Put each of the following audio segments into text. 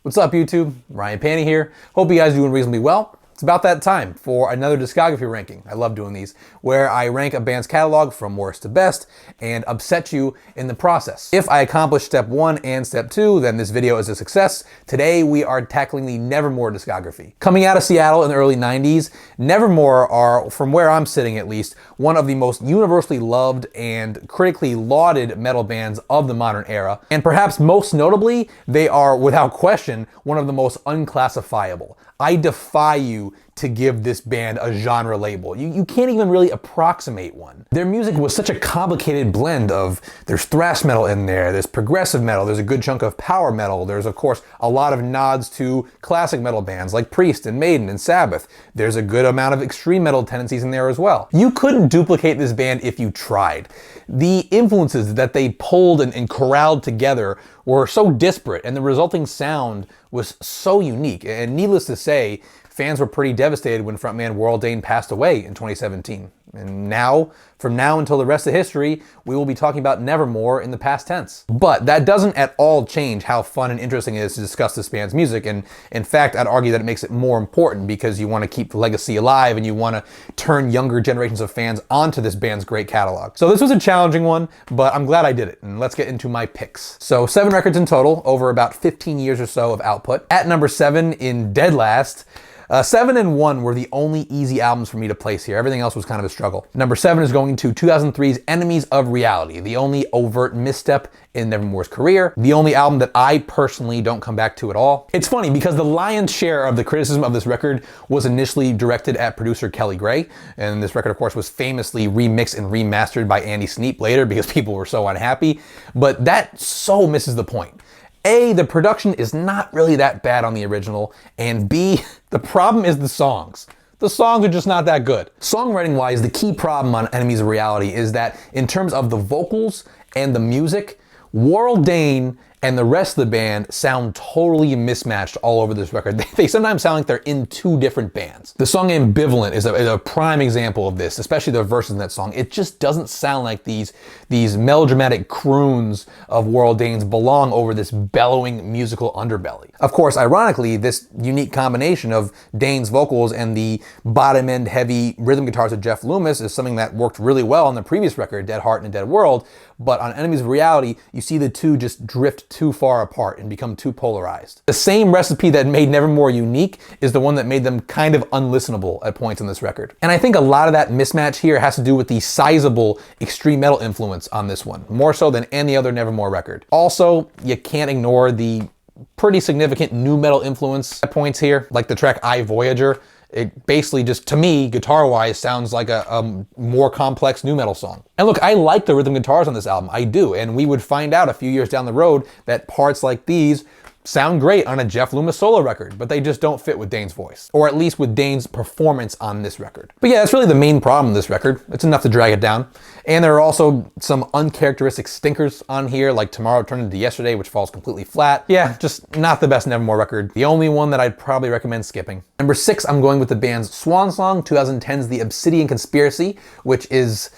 What's up, YouTube? Ryan Panny here. Hope you guys are doing reasonably well. It's about that time for another discography ranking. I love doing these, where I rank a band's catalog from worst to best and upset you in the process. If I accomplish step 1 and step 2, then this video is a success. Today we are tackling the Nevermore discography. Coming out of Seattle in the early 90s, Nevermore are, from where I'm sitting at least, one of the most universally loved and critically lauded metal bands of the modern era. And perhaps most notably, they are, without question, one of the most unclassifiable. I defy you to give this band a genre label. You can't even really approximate one. Their music was such a complicated blend of, there's thrash metal in there, there's progressive metal, there's a good chunk of power metal, there's of course a lot of nods to classic metal bands like Priest and Maiden and Sabbath. There's a good amount of extreme metal tendencies in there as well. You couldn't duplicate this band if you tried. The influences that they pulled and corralled together were so disparate, and the resulting sound was so unique. And needless to say, fans were pretty devastated when frontman Warl Dane passed away in 2017. And now, from now until the rest of history, we will be talking about Nevermore in the past tense. But that doesn't at all change how fun and interesting it is to discuss this band's music. And in fact, I'd argue that it makes it more important because you want to keep the legacy alive and you want to turn younger generations of fans onto this band's great catalog. So this was a challenging one, but I'm glad I did it. And let's get into my picks. So 7 records in total over about 15 years or so of output. At number 7 in dead last, 7 and 1 were the only easy albums for me to place here. Everything else was kind of a struggle. Number 7 is going to 2003's Enemies of Reality, the only overt misstep in Nevermore's career, the only album that I personally don't come back to at all. It's funny because the lion's share of the criticism of this record was initially directed at producer Kelly Gray, and this record of course was famously remixed and remastered by Andy Sneap later because people were so unhappy, but that so misses the point. A, the production is not really that bad on the original, and B, the problem is the songs. The songs are just not that good. Songwriting-wise, the key problem on Enemies of Reality is that in terms of the vocals and the music, Warl Dane and the rest of the band sound totally mismatched all over this record. They sometimes sound like they're in 2 different bands. The song Ambivalent is a prime example of this, especially the verses in that song. It just doesn't sound like these melodramatic croons of Warl Dane's belong over this bellowing musical underbelly. Of course, ironically, this unique combination of Dane's vocals and the bottom-end heavy rhythm guitars of Jeff Loomis is something that worked really well on the previous record, Dead Heart and Dead World, but on Enemies of Reality, you see the two just drift too far apart and become too polarized. The same recipe that made Nevermore unique is the one that made them kind of unlistenable at points on this record. And I think a lot of that mismatch here has to do with the sizable extreme metal influence on this one, more so than any other Nevermore record. Also, you can't ignore the pretty significant nu metal influence at points here, like the track I Voyager. It basically just, to me, guitar-wise, sounds like a more complex nu metal song. And look, I like the rhythm guitars on this album, I do, and we would find out a few years down the road that parts like these sound great on a Jeff Loomis solo record, but they just don't fit with Dane's voice, or at least with Dane's performance on this record. But yeah, that's really the main problem with this record. It's enough to drag it down. And there are also some uncharacteristic stinkers on here, like Tomorrow Turned Into Yesterday, which falls completely flat. Yeah, just not the best Nevermore record. The only one that I'd probably recommend skipping. Number 6, I'm going with the band's swan song, 2010's The Obsidian Conspiracy, which is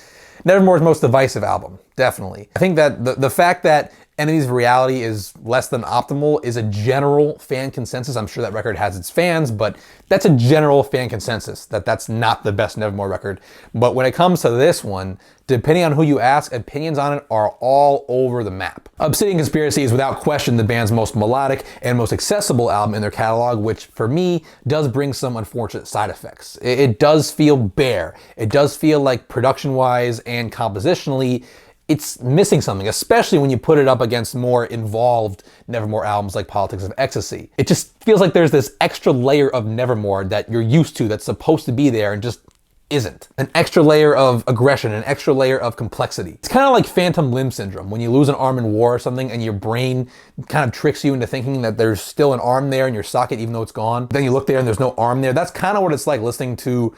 Nevermore's most divisive album, definitely. I think that the fact that Enemies of Reality is less than optimal is a general fan consensus. I'm sure that record has its fans, but that's a general fan consensus, that that's not the best Nevermore record. But when it comes to this one, depending on who you ask, opinions on it are all over the map. Obsidian Conspiracy is without question the band's most melodic and most accessible album in their catalog, which for me does bring some unfortunate side effects. It does feel bare. It does feel like production-wise and compositionally, it's missing something, especially when you put it up against more involved Nevermore albums like Politics of Ecstasy. It just feels like there's this extra layer of Nevermore that you're used to that's supposed to be there and just isn't. An extra layer of aggression, an extra layer of complexity. It's kind of like phantom limb syndrome, when you lose an arm in war or something and your brain kind of tricks you into thinking that there's still an arm there in your socket even though it's gone. Then you look there and there's no arm there. That's kind of what it's like listening to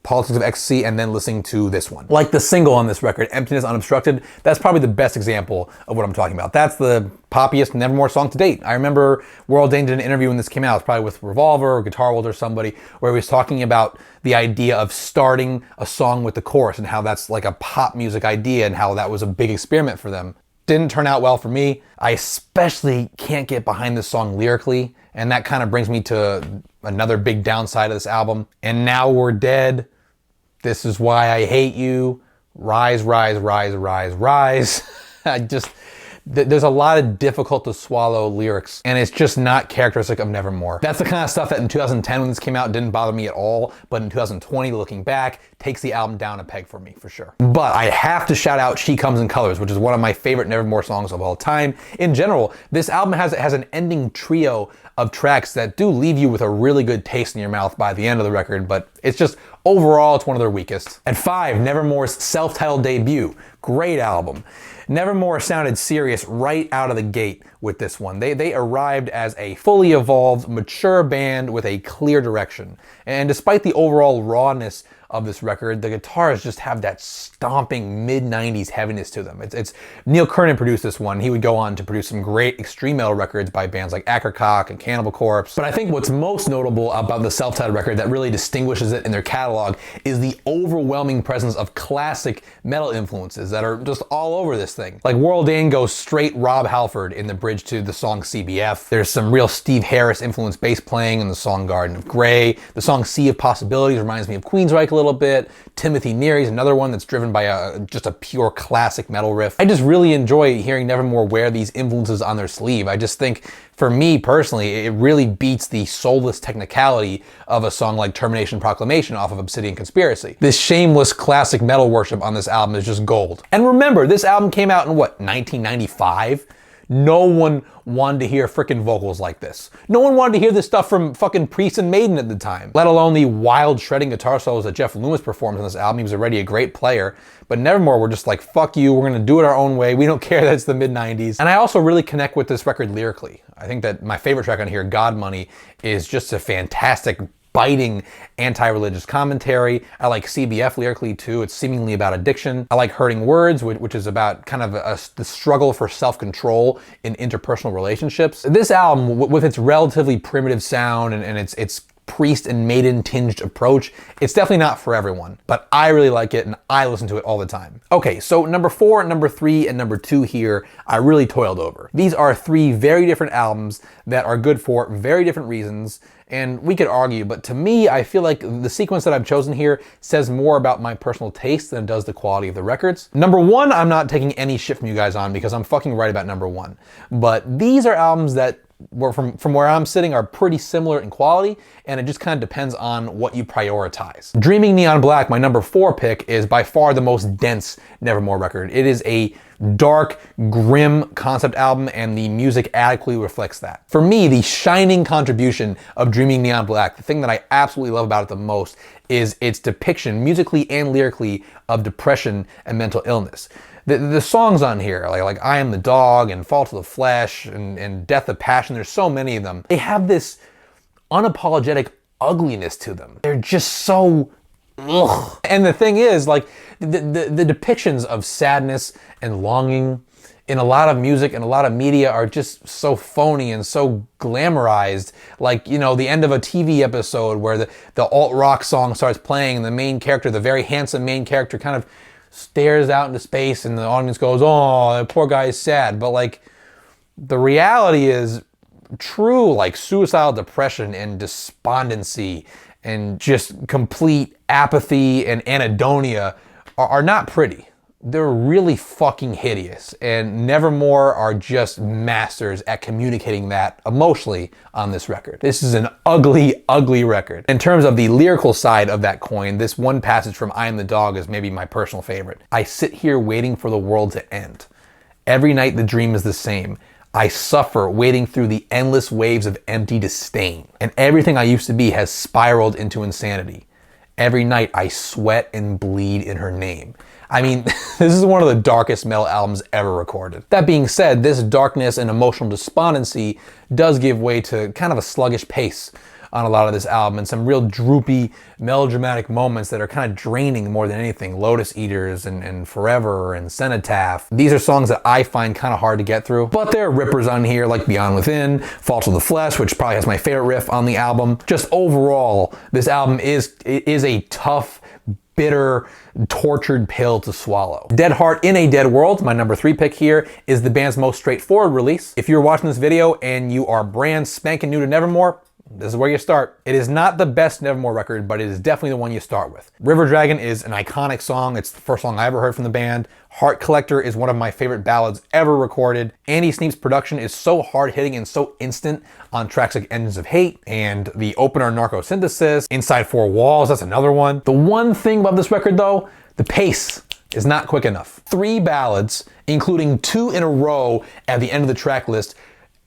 Politics of Ecstasy and then listening to this one. Like the single on this record, Emptiness Unobstructed, that's probably the best example of what I'm talking about. That's the poppiest Nevermore song to date. I remember Warl Dane did an interview when this came out, it was probably with Revolver or Guitar World or somebody, where he was talking about the idea of starting a song with the chorus and how that's like a pop music idea and how that was a big experiment for them. Didn't turn out well for me. I especially can't get behind this song lyrically. And that kind of brings me to another big downside of this album. And Now We're Dead. This Is Why I Hate You. Rise, rise, rise, rise, rise. There's a lot of difficult to swallow lyrics, and it's just not characteristic of Nevermore. That's the kind of stuff that in 2010 when this came out didn't bother me at all, but in 2020, looking back, takes the album down a peg for me, for sure. But I have to shout out She Comes in Colors, which is one of my favorite Nevermore songs of all time. In general, this album has an ending trio of tracks that do leave you with a really good taste in your mouth by the end of the record, but it's just, overall, it's one of their weakest. At 5, Nevermore's self-titled debut. Great album. Nevermore sounded serious right out of the gate with this one. They arrived as a fully evolved, mature band with a clear direction. And despite the overall rawness of this record, the guitars just have that stomping mid-90s heaviness to them. It's Neil Kernon produced this one. He would go on to produce some great extreme metal records by bands like Ackercock and Cannibal Corpse. But I think what's most notable about the self-titled record that really distinguishes it in their catalog is the overwhelming presence of classic metal influences that are just all over this thing. Like World Dane goes straight Rob Halford in the bridge to the song CBF. There's some real Steve Harris influenced bass playing in the song Garden of Grey. The song Sea of Possibilities reminds me of Queensryche a little bit. Timothy Neary's another one that's driven by just a pure classic metal riff. I just really enjoy hearing Nevermore wear these influences on their sleeve. I just think, for me personally, it really beats the soulless technicality of a song like Termination Proclamation off of Obsidian Conspiracy. This shameless classic metal worship on this album is just gold. And remember, this album came out in what, 1995? No one wanted to hear frickin' vocals like this. No one wanted to hear this stuff from fucking Priest and Maiden at the time, let alone the wild shredding guitar solos that Jeff Loomis performed on this album. He was already a great player, but Nevermore were just like, fuck you, we're gonna do it our own way. We don't care that it's the mid-90s. And I also really connect with this record lyrically. I think that my favorite track on here, God Money, is just a fantastic, biting anti-religious commentary. I like CBF lyrically too. It's seemingly about addiction. I like Hurting Words, which is about kind of the struggle for self-control in interpersonal relationships. This album, with its relatively primitive sound and its Priest and Maiden tinged approach, it's definitely not for everyone, but I really like it and I listen to it all the time. Okay, so number 4, number 3, and number 2 here, I really toiled over. These are 3 very different albums that are good for very different reasons, and we could argue, but to me, I feel like the sequence that I've chosen here says more about my personal taste than it does the quality of the records. Number 1, I'm not taking any shit from you guys on because I'm fucking right about number 1, but these are albums that from where I'm sitting are pretty similar in quality, and it just kind of depends on what you prioritize. Dreaming Neon Black, my number 4 pick, is by far the most dense Nevermore record. It is a dark, grim concept album, and the music adequately reflects that. For me, the shining contribution of Dreaming Neon Black, the thing that I absolutely love about it the most, is its depiction, musically and lyrically, of depression and mental illness. The songs on here, like I Am the Dog and Fall to the Flesh and Death of Passion, there's so many of them. They have this unapologetic ugliness to them. They're just so ugh. And the thing is, like, the depictions of sadness and longing in a lot of music and a lot of media are just so phony and so glamorized. Like, you know, the end of a TV episode where the alt-rock song starts playing and the main character, the very handsome main character, kind of stares out into space and the audience goes, oh, that poor guy is sad. But like, the reality is true, like, suicidal depression and despondency and just complete apathy and anhedonia are not pretty. They're really fucking hideous, and Nevermore are just masters at communicating that emotionally on this record. This is an ugly, ugly record. In terms of the lyrical side of that coin, this one passage from I Am the Dog is maybe my personal favorite. I sit here waiting for the world to end. Every night the dream is the same. I suffer wading through the endless waves of empty disdain, and everything I used to be has spiraled into insanity. Every night I sweat and bleed in her name. I mean, this is one of the darkest metal albums ever recorded. That being said, this darkness and emotional despondency does give way to kind of a sluggish pace on a lot of this album, and some real droopy, melodramatic moments that are kind of draining more than anything. Lotus Eaters and Forever and Cenotaph. These are songs that I find kind of hard to get through, but there are rippers on here like Beyond Within, Fault of the Flesh, which probably has my favorite riff on the album. Just overall, this album is a tough, bitter, tortured pill to swallow. Dead Heart in a Dead World, my number 3 pick here, is the band's most straightforward release. If you're watching this video and you are brand spanking new to Nevermore, this is where you start. It is not the best Nevermore record, but it is definitely the one you start with. River Dragon is an iconic song. It's the first song I ever heard from the band. Heart Collector is one of my favorite ballads ever recorded. Andy Sneap's production is so hard-hitting and so instant on tracks like Engines of Hate and the opener Narcosynthesis. Inside Four Walls, that's another one. The one thing about this record though, the pace is not quick enough. 3 ballads, including 2 in a row at the end of the track list.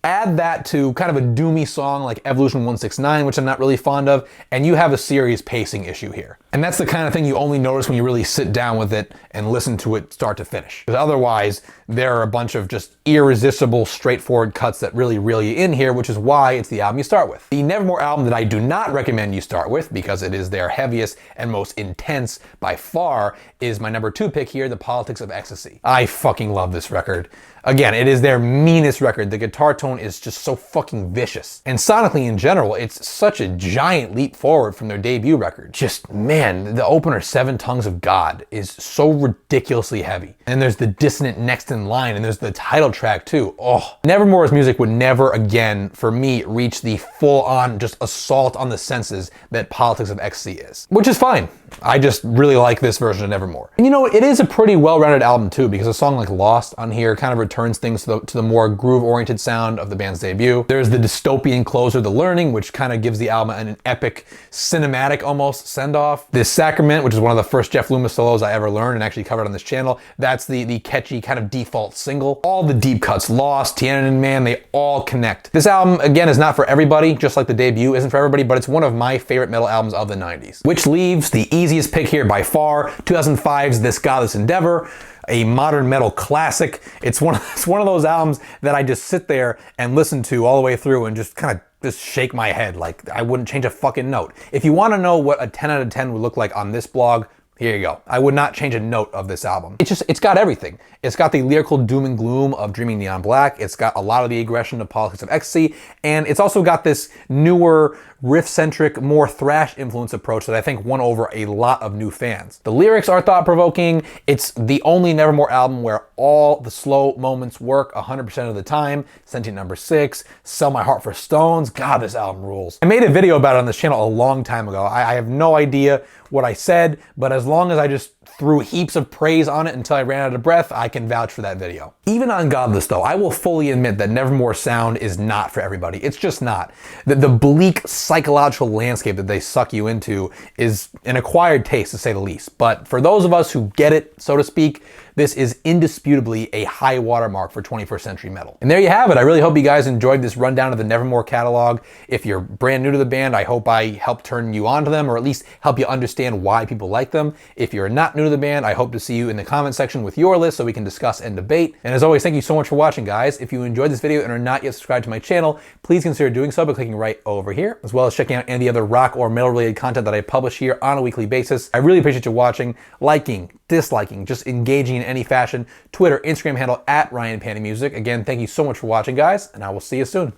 Add that to kind of a doomy song like Evolution 169, which I'm not really fond of, and you have a serious pacing issue here. And that's the kind of thing you only notice when you really sit down with it and listen to it start to finish. Because otherwise, there are a bunch of just irresistible, straightforward cuts that really reel you in here, which is why it's the album you start with. The Nevermore album that I do not recommend you start with, because it is their heaviest and most intense by far, is my number 2 pick here, The Politics of Ecstasy. I fucking love this record. Again, it is their meanest record. The guitar tone is just so fucking vicious. And sonically in general, it's such a giant leap forward from their debut record. Just, man, the opener, Seven Tongues of God, is so ridiculously heavy. And there's the dissonant next in line, and there's the title track too. Oh, Nevermore's music would never again, for me, reach the full-on just assault on the senses that Politics of Ecstasy is. Which is fine. I just really like this version of Nevermore. And you know, it is a pretty well-rounded album too, because a song like Lost on here kind of returns things to the more groove-oriented sound of the band's debut. There's the dystopian closer, The Learning, which kind of gives the album an epic, cinematic almost send-off. This Sacrament, which is one of the first Jeff Loomis solos I ever learned and actually covered on this channel, that's the catchy kind of default single. All the deep cuts, Lost, Tiananmen Man, they all connect. This album, again, is not for everybody, just like the debut isn't for everybody, but it's one of my favorite metal albums of the 90s. Which leaves the easiest pick here by far, 2005's This Godless Endeavor, a modern metal classic. It's one of those albums that I just sit there and listen to all the way through and just kind of just shake my head like I wouldn't change a fucking note. If you want to know what a 10 out of 10 would look like on this blog, here you go. I would not change a note of this album. It's got everything. It's got the lyrical doom and gloom of Dreaming Neon Black. It's got a lot of the aggression of Politics of Ecstasy. And it's also got this newer, riff-centric, more thrash influence approach that I think won over a lot of new fans. The lyrics are thought-provoking. It's the only Nevermore album where all the slow moments work 100% of the time. Sentient Number 6, Sell My Heart for Stones. God, this album rules. I made a video about it on this channel a long time ago. I have no idea what I said, but as long as I just threw heaps of praise on it until I ran out of breath, I can vouch for that video. Even on Godless though, I will fully admit that Nevermore's sound is not for everybody. It's just not. The bleak psychological landscape that they suck you into is an acquired taste, to say the least. But for those of us who get it, so to speak, this is indisputably a high watermark for 21st century metal. And there you have it. I really hope you guys enjoyed this rundown of the Nevermore catalog. If you're brand new to the band, I hope I helped turn you on to them, or at least help you understand why people like them. If you're not new to the band, I hope to see you in the comment section with your list so we can discuss and debate. And as always, thank you so much for watching, guys. If you enjoyed this video and are not yet subscribed to my channel, please consider doing so by clicking right over here, as well as checking out any other rock or metal related content that I publish here on a weekly basis. I really appreciate you watching, liking, disliking, just engaging in any fashion. Twitter, Instagram handle @RyanPannyMusic. Again, thank you so much for watching, guys, and I will see you soon.